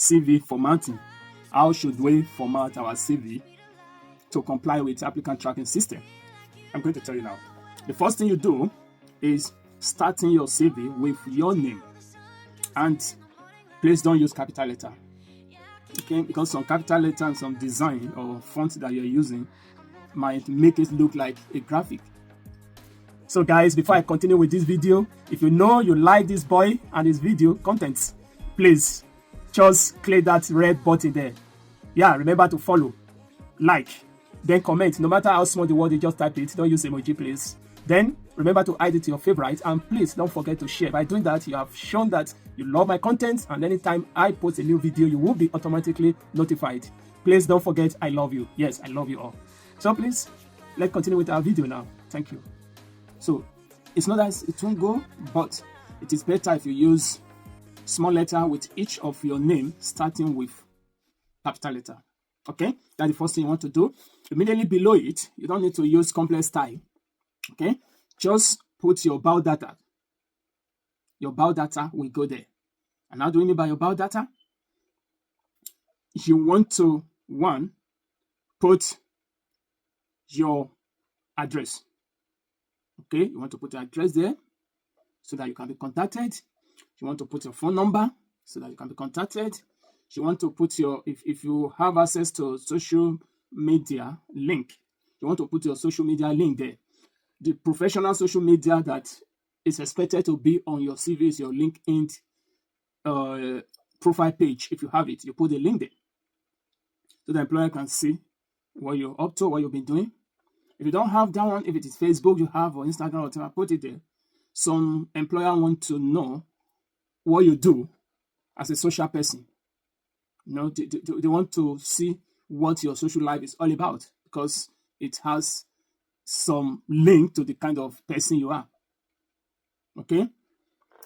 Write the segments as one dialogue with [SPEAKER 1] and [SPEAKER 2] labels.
[SPEAKER 1] CV formatting. How should we format our CV to comply with applicant tracking system? I'm going to tell you now. The first thing you do is starting your CV with your name, and please don't use capital letter. Okay, because some capital letter and some design or font that you're using might make it look like a graphic. So guys, before I continue with this video, if you know you like this boy and his video contents, please just click that red button there. Yeah, remember to follow, like, then comment. No matter how small the word, you just type it. Don't use emoji, please. Then remember to add it to your favorite, and please don't forget to share. By doing that, you have shown that you love my content, and anytime I post a new video, you will be automatically notified. Please don't forget, I love you. Yes, I love you all. So please, let's continue with our video now. Thank you. So it's not that it won't go, but it is better if you use small letter with each of your name starting with capital letter. Okay, that's the first thing you want to do. Immediately below it, you don't need to use complex style. Okay, just put your bio data. Your bio data will go there. And how do we mean by your bio data? You want to, one, put your address. Okay, you want to put your address there so that you can be contacted. You want to put your phone number so that you can be contacted. You want to put your, if you have access to social media link, you want to put your social media link there. The professional social media that is expected to be on your CV is your LinkedIn profile page. If you have it, you put the link there so the employer can see what you're up to, what you've been doing. If you don't have that one, if it is Facebook you have or Instagram or whatever, put it there. Some employer want to know what you do as a social person. You know, they want to see what your social life is all about, because it has some link to the kind of person you are. Okay?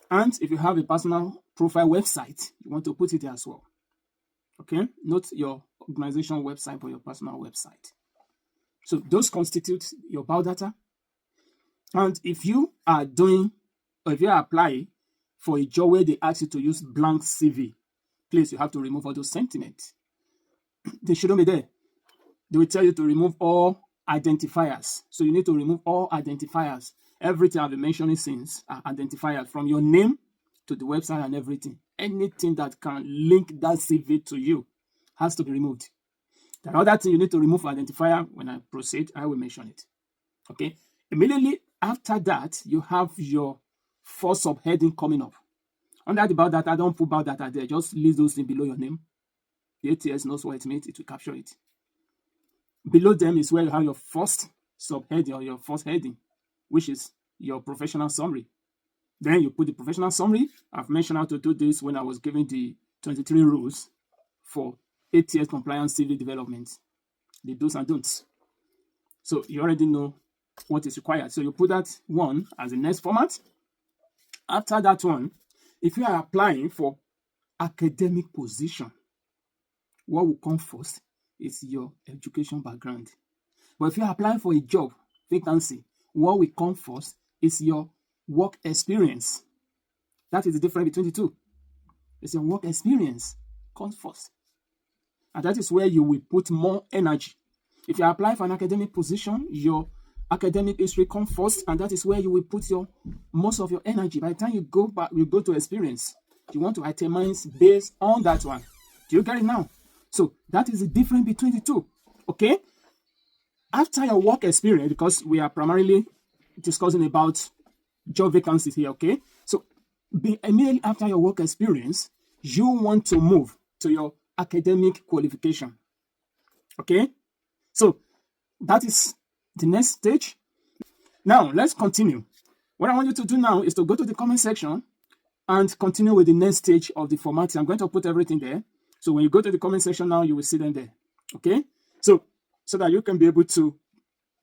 [SPEAKER 1] And if you have a personal profile website, you want to put it there as well. Okay? Not your organization website, but your personal website. So those constitute your bio data. And if you are doing, or if you are applying for a job where they ask you to use blank CV, please, you have to remove all those sentiments. They shouldn't be there. They will tell you to remove all identifiers. So you need to remove all identifiers. Everything I've been mentioning since are identifiers, from your name to the website and everything. Anything that can link that CV to you has to be removed. The other thing you need to remove identifier, when I proceed, I will mention it. Okay. Immediately after that, you have your first subheading coming up. Under the bio data, don't put bio data there. Just list those things below your name. The ATS knows what it means. It will capture it. Below them is where you have your first subheading or your first heading, which is your professional summary. Then you put the professional summary. I've mentioned how to do this when I was giving the 23 rules for ATS compliance CV development, the do's and don'ts. So you already know what is required. So you put that one as the next format. After that one, if you are applying for academic position, what will come first is your education background. But if you are applying for a job vacancy, what will come first is your work experience. That is the difference between the two. It's your work experience comes first. And that is where you will put more energy. If you apply for an academic position, your academic history comes first, and that is where you will put your most of your energy. By the time you go back, you go to experience. You want to itemize based on that one. Do you get it now? So that is the difference between the two. Okay? After your work experience, because we are primarily discussing about job vacancies here, okay? So immediately after your work experience, you want to move to your academic qualification. Okay? So that is the next stage. Now, let's continue. What I want you to do now is to go to the comment section and continue with the next stage of the formatting. I'm going to put everything there. So when you go to the comment section now, you will see them there. Okay? So that you can be able to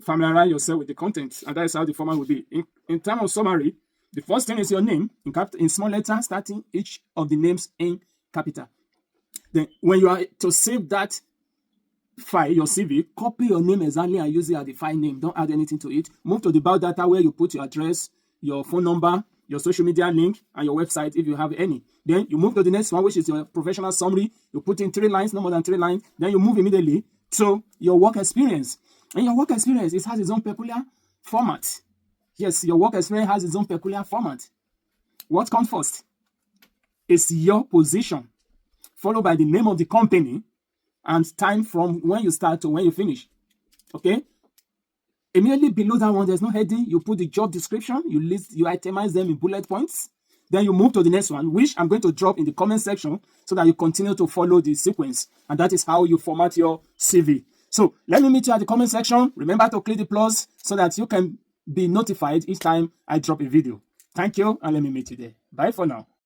[SPEAKER 1] familiarize yourself with the content. And that is how the format will be. In terms of summary, the first thing is your name in small letters, starting each of the names in capital. Then when you are to save that file, your CV, copy your name exactly and use it as the file name. Don't add anything to it. Move to the bio data where you put your address, your phone number, your social media link, and your website if you have any. Then you move to the next one, which is your professional summary. You put in 3 lines, no more than 3 lines. Then you move immediately to your work experience. And your work experience, it has its own peculiar format. Yes, your work experience has its own peculiar format. What comes first is your position, followed by the name of the company and time from when you start to when you finish. Okay? Immediately below that one, there's no heading. You put the job description, you itemize them in bullet points. Then you move to the next one, which I'm going to drop in the comment section so that you continue to follow the sequence. And that is how you format your CV. So let me meet you at the comment section. Remember to click the plus so that you can be notified each time I drop a video. Thank you, and let me meet you there. Bye for now.